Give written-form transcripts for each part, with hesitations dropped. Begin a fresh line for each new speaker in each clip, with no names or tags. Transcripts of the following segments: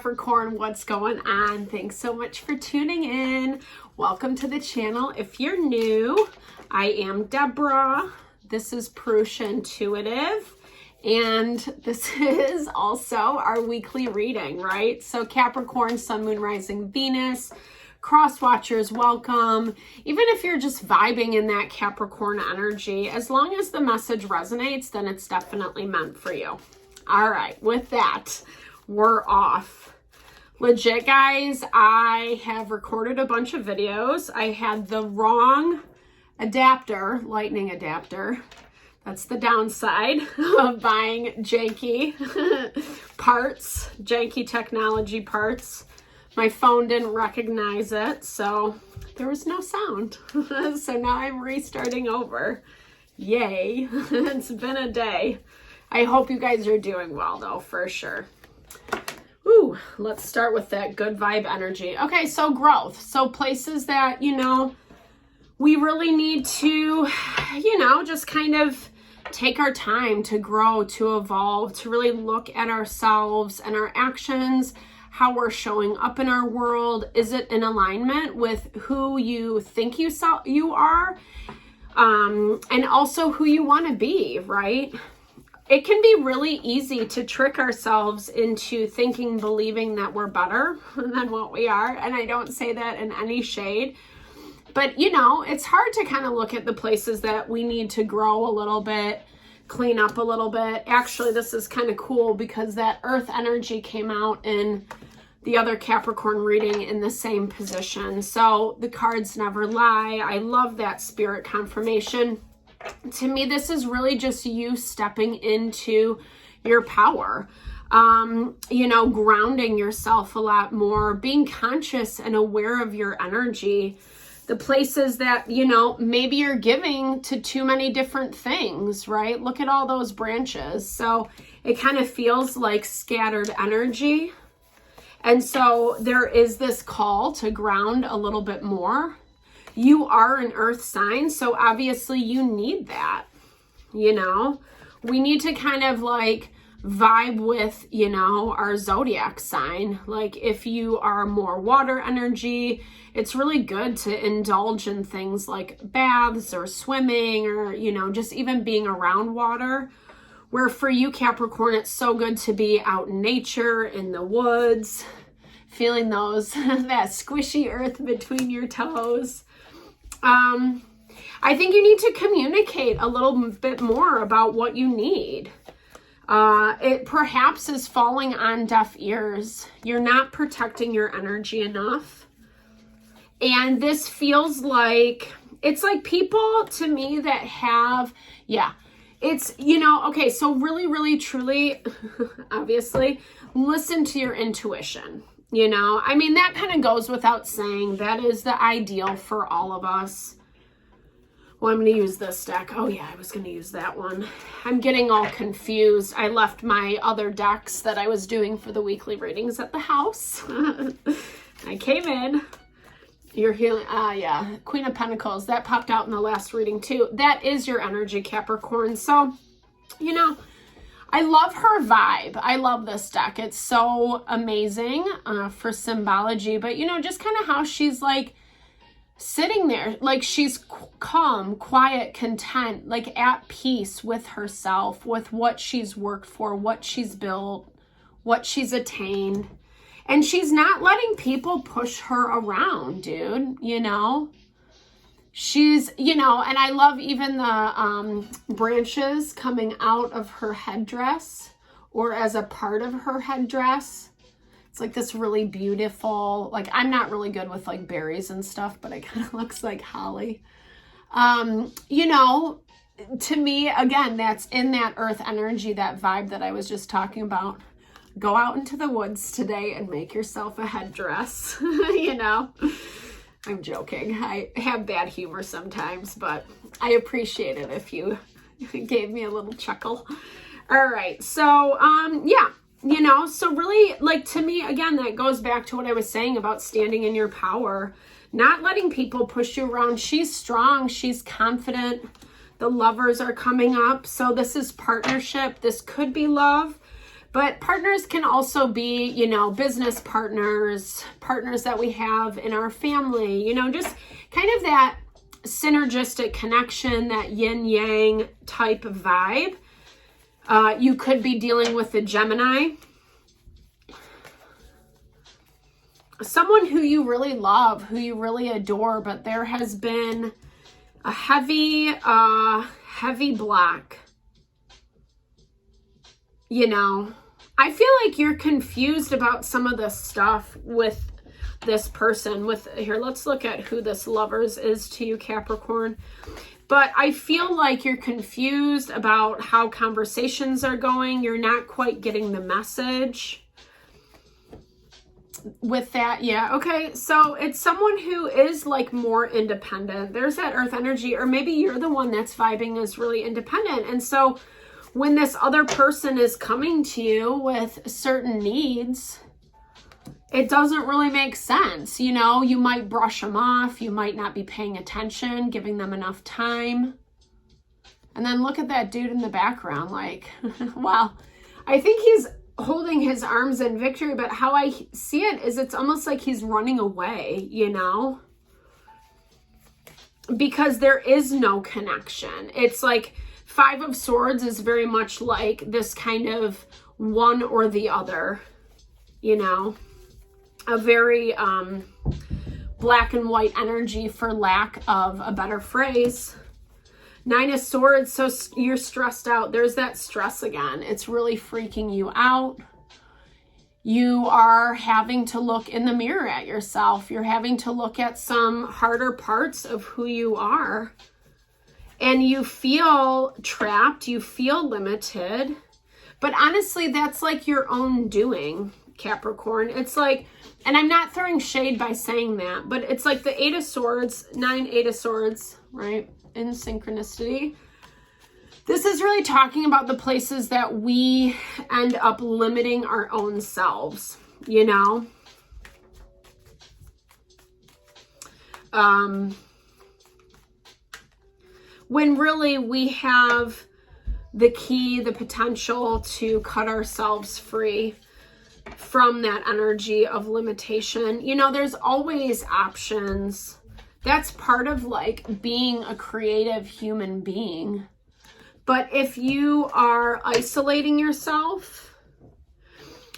Capricorn, what's going on? Thanks so much for tuning in. Welcome to the channel. If you're new, I am Deborah. This is Purusha Intuitive, and this is also our weekly reading, right? So Capricorn, Sun, Moon, Rising, Venus, cross watchers, welcome. Even if you're just vibing in that Capricorn energy, as long as the message resonates, then it's definitely meant for you. All right, with that, we're off. Legit, guys, I have recorded a bunch of videos. I had the wrong adapter, lightning adapter. That's the downside of buying janky parts, janky technology parts. My phone didn't recognize it, so there was no sound. So now I'm restarting over. Yay, it's been a day. I hope you guys are doing well, though, for sure. Ooh, let's start with that good vibe energy. Okay, so growth. So places that, we really need to, just kind of take our time to grow, to evolve, to really look at ourselves and our actions, how we're showing up in our world. Is it in alignment with who you think you are? And also who you want to be, right? It can be really easy to trick ourselves into believing that we're better than what we are. And I don't say that in any shade. But, it's hard to kind of look at the places that we need to grow a little bit, clean up a little bit. Actually, this is kind of cool because that earth energy came out in the other Capricorn reading in the same position. So the cards never lie. I love that spirit confirmation. To me, this is really just you stepping into your power, grounding yourself a lot more, being conscious and aware of your energy, the places that, maybe you're giving to too many different things, right? Look at all those branches. So it kind of feels like scattered energy. And so there is this call to ground a little bit more. You are an earth sign, so obviously you need that, We need to kind of vibe with, our zodiac sign. Like if you are more water energy, it's really good to indulge in things like baths or swimming or, just even being around water. Where for you, Capricorn, it's so good to be out in nature, in the woods, feeling that squishy earth between your toes. I think you need to communicate a little bit more about what you need. It perhaps is falling on deaf ears. You're not protecting your energy enough. And this feels like, it's like people to me that have, it's, okay, so really, really, truly, obviously, listen to your intuition. That kind of goes without saying. That is the ideal for all of us. Well, I'm going to use this deck. Oh, yeah, I was going to use that one. I'm getting all confused. I left my other decks that I was doing for the weekly readings at the house. I came in. You're healing. Yeah, Queen of Pentacles. That popped out in the last reading, too. That is your energy, Capricorn. So, I love her vibe. I love this deck. It's so amazing for symbology. But, just kind of how she's sitting there, she's calm, quiet, content, at peace with herself, with what she's worked for, what she's built, what she's attained. And she's not letting people push her around, dude, She's, and I love even the branches coming out of her headdress or as a part of her headdress. It's this really beautiful, I'm not really good with berries and stuff, but it kind of looks like holly. To me, again, that's in that earth energy, that vibe that I was just talking about. Go out into the woods today and make yourself a headdress, I'm joking. I have bad humor sometimes, but I appreciate it if you gave me a little chuckle. All right. So, so really, to me, again, that goes back to what I was saying about standing in your power, not letting people push you around. She's strong. She's confident. The lovers are coming up. So this is partnership. This could be love. But partners can also be, you know, business partners, partners that we have in our family, you know, just kind of that synergistic connection, that yin yang type of vibe. You could be dealing with a Gemini. Someone who you really love, who you really adore, but there has been a heavy block. You know, I feel like you're confused about some of this stuff with this person. Here, let's look at who this Lovers is to you, Capricorn. But I feel like you're confused about how conversations are going. You're not quite getting the message with that. Yeah, okay. So it's someone who is like more independent. There's that earth energy, or maybe you're the one that's vibing as really independent. And so when this other person is coming to you with certain needs, it doesn't really make sense. You know, you might brush them off. You might not be paying attention, giving them enough time. And then look at that dude in the background. Like, wow. I think he's holding his arms in victory, but how I see it is it's almost like he's running away, you know? Because there is no connection. It's like Five of Swords is very much like this kind of one or the other, you know? A very black and white energy, for lack of a better phrase. Nine of Swords, so you're stressed out. There's that stress again. It's really freaking you out. You are having to look in the mirror at yourself. You're having to look at some harder parts of who you are. And you feel trapped. You feel limited. But honestly, that's like your own doing, Capricorn. It's like, and I'm not throwing shade by saying that, but it's like the Eight of Swords, Eight of Swords, right? In synchronicity. This is really talking about the places that we end up limiting our own selves, you know? When really we have the key, the potential to cut ourselves free from that energy of limitation. You know, there's always options. That's part of like being a creative human being. But if you are isolating yourself,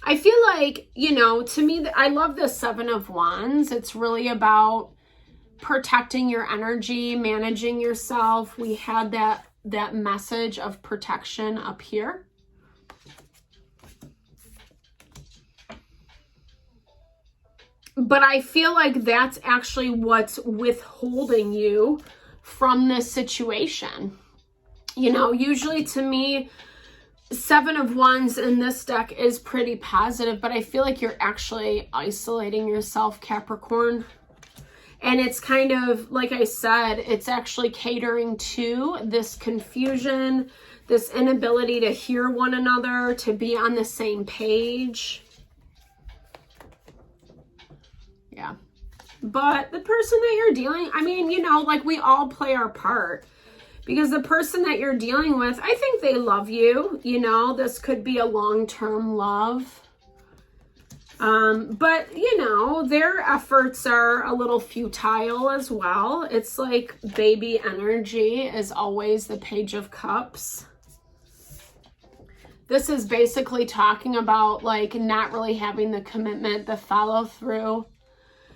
I feel like, you know, to me, I love the Seven of Wands. It's really about protecting your energy, managing yourself. We had that message of protection up here. But I feel like that's actually what's withholding you from this situation. You know, usually to me, Seven of Wands in this deck is pretty positive, but I feel like you're actually isolating yourself, Capricorn. And it's kind of, like I said, it's actually catering to this confusion, this inability to hear one another, to be on the same page. Yeah. But the person that you're dealing, I mean, you know, like we all play our part. Because the person that you're dealing with, I think they love you. You know, this could be a long-term love. But, you know, their efforts are a little futile as well. It's like baby energy is always the Page of Cups. This is basically talking about like not really having the commitment, the follow through.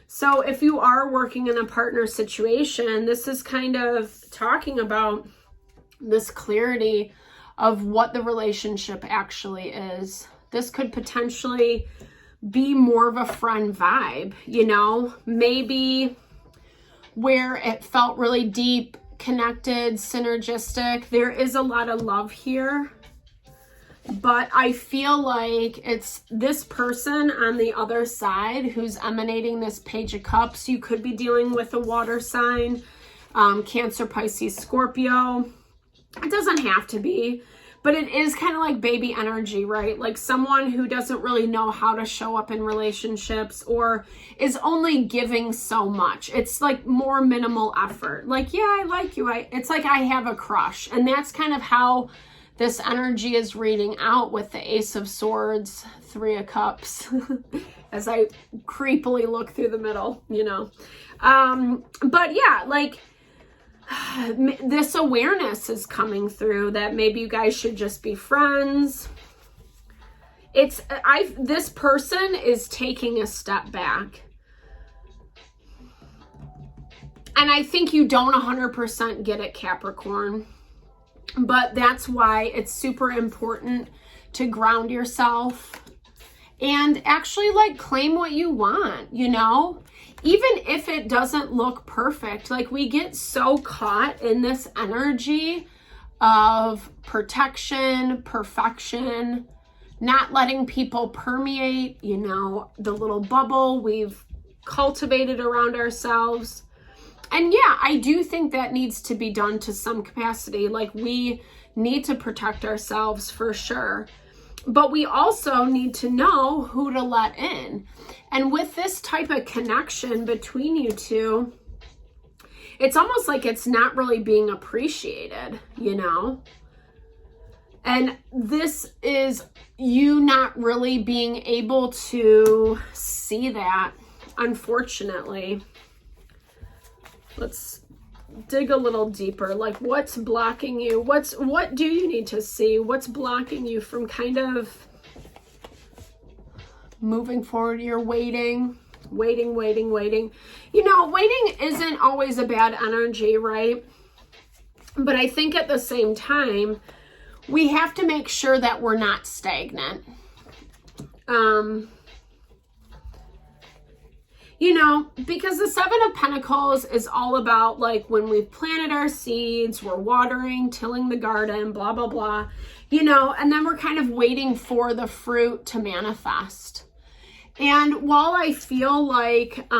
So if you are working in a partner situation, this is kind of talking about this clarity of what the relationship actually is. This could potentially be more of a friend vibe, you know, maybe where it felt really deep, connected, synergistic. There is a lot of love here. But I feel like it's this person on the other side who's emanating this Page of Cups. You could be dealing with a water sign, Cancer, Pisces, Scorpio. It doesn't have to be, but it is kind of like baby energy, right? Like someone who doesn't really know how to show up in relationships or is only giving so much. It's like more minimal effort. Like, yeah, I like you. It's like I have a crush. And that's kind of how this energy is reading out with the Ace of Swords, Three of Cups, as I creepily look through the middle, you know. But yeah, like this awareness is coming through that maybe you guys should just be friends. This person is taking a step back. And I think you don't 100% get it, Capricorn. But that's why it's super important to ground yourself and actually like claim what you want, you know? Even if it doesn't look perfect, like we get so caught in this energy of protection, perfection, not letting people permeate, you know, the little bubble we've cultivated around ourselves. And yeah, I do think that needs to be done to some capacity. Like we need to protect ourselves for sure. But we also need to know who to let in. And with this type of connection between you two, it's almost like it's not really being appreciated, you know? And this is you not really being able to see that, unfortunately. Let's dig a little deeper. Like what's blocking you? What do you need to see? What's blocking you from kind of moving forward? You're waiting. You know, waiting isn't always a bad energy, right? But I think at the same time, we have to make sure that we're not stagnant. You know, because the Seven of Pentacles is all about like when we've planted our seeds, we're watering, tilling the garden, blah, blah, blah, you know, and then we're kind of waiting for the fruit to manifest. And while I feel like,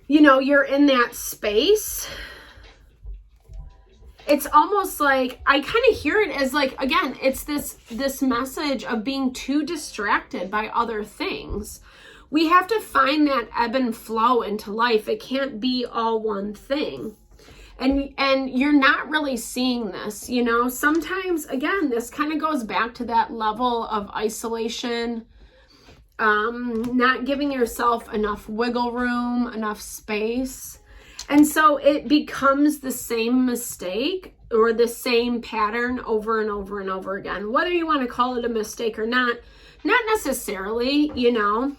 you know, you're in that space, it's almost like I kind of hear it as like, again, it's this message of being too distracted by other things. We have to find that ebb and flow into life. It can't be all one thing. And you're not really seeing this, you know. Sometimes, again, this kind of goes back to that level of isolation, not giving yourself enough wiggle room, enough space. And so it becomes the same mistake or the same pattern over and over and over again. Whether you want to call it a mistake or not necessarily, you know.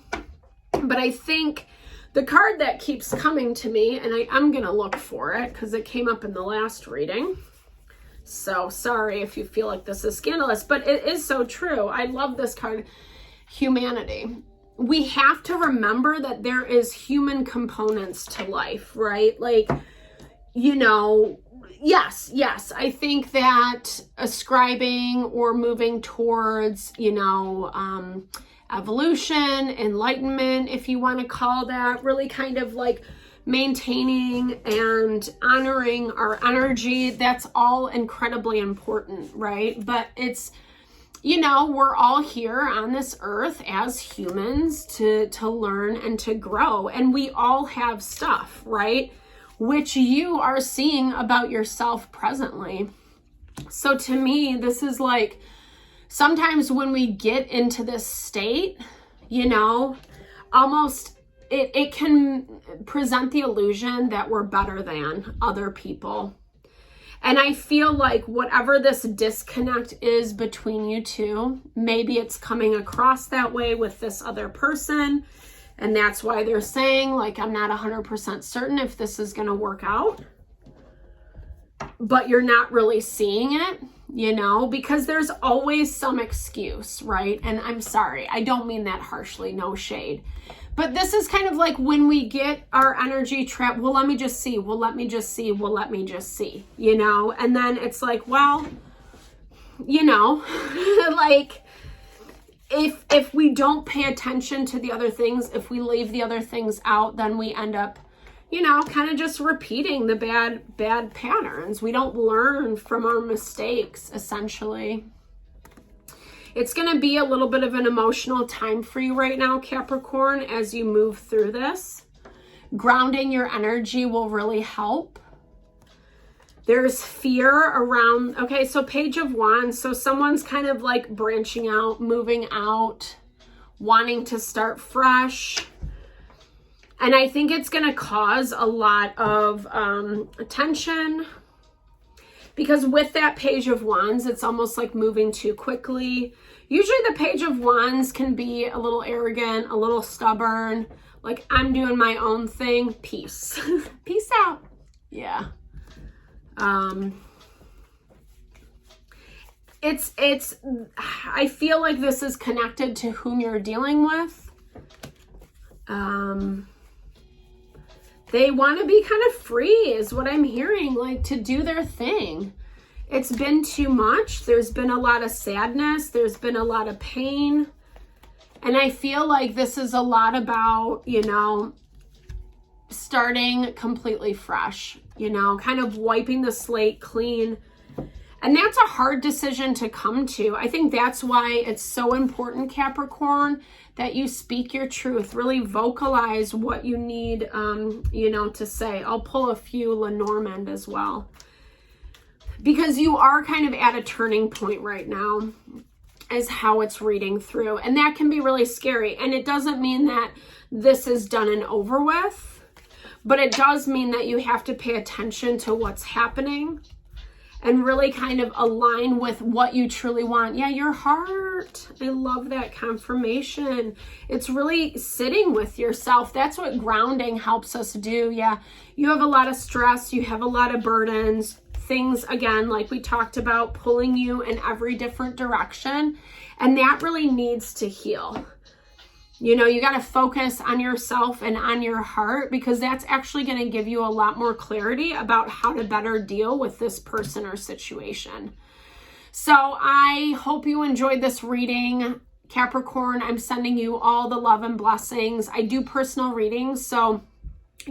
But I think the card that keeps coming to me, and I'm going to look for it because it came up in the last reading. So sorry if you feel like this is scandalous, but it is so true. I love this card, humanity. We have to remember that there is human components to life, right? Like, you know, yes, I think that ascribing or moving towards, you know, evolution, enlightenment, if you want to call that, really kind of like maintaining and honoring our energy, that's all incredibly important, right? But it's, you know, we're all here on this earth as humans to learn and to grow. And we all have stuff, right? Which you are seeing about yourself presently. So to me, this is like, sometimes when we get into this state, you know, almost it can present the illusion that we're better than other people. And I feel like whatever this disconnect is between you two, maybe it's coming across that way with this other person. And that's why they're saying, like, I'm not 100% certain if this is going to work out. But you're not really seeing it, you know, because there's always some excuse, right? And I'm sorry, I don't mean that harshly, no shade. But this is kind of like when we get our energy trapped, well, let me just see, well, let me just see, well, let me just see, you know? And then it's like, well, you know, like if we don't pay attention to the other things, if we leave the other things out, then we end up, you know, kind of just repeating the bad patterns. We don't learn from our mistakes, essentially. It's going to be a little bit of an emotional time for you right now, Capricorn, as you move through this. Grounding your energy will really help. There's fear around, okay, so Page of Wands. So someone's kind of like branching out, moving out, wanting to start fresh. And I think it's going to cause a lot of tension, because with that Page of Wands, it's almost like moving too quickly. Usually the Page of Wands can be a little arrogant, a little stubborn, like, I'm doing my own thing. Peace. Peace out. Yeah. I feel like this is connected to whom you're dealing with. They want to be kind of free is what I'm hearing, like to do their thing. It's been too much. There's been a lot of sadness. There's been a lot of pain. And I feel like this is a lot about, you know, starting completely fresh, you know, kind of wiping the slate clean. And that's a hard decision to come to. I think that's why it's so important, Capricorn, that you speak your truth, really vocalize what you need, you know, to say. I'll pull a few Lenormand as well, because you are kind of at a turning point right now, is how it's reading through. And that can be really scary. And it doesn't mean that this is done and over with, but it does mean that you have to pay attention to what's happening and really kind of align with what you truly want. Yeah, your heart. I love that confirmation. It's really sitting with yourself. That's what grounding helps us do. Yeah, you have a lot of stress. You have a lot of burdens. Things, again, like we talked about, pulling you in every different direction. And that really needs to heal. You know, you got to focus on yourself and on your heart, because that's actually going to give you a lot more clarity about how to better deal with this person or situation. So I hope you enjoyed this reading, Capricorn. I'm sending you all the love and blessings. I do personal readings, so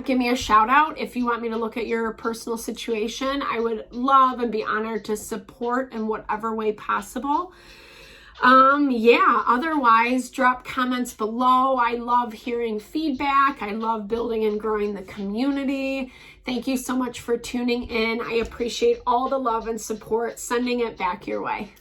give me a shout out if you want me to look at your personal situation. I would love and be honored to support in whatever way possible. Yeah, otherwise drop comments below. I love hearing feedback. I love building and growing the community. Thank you so much for tuning in. I appreciate all the love and support. Sending it back your way.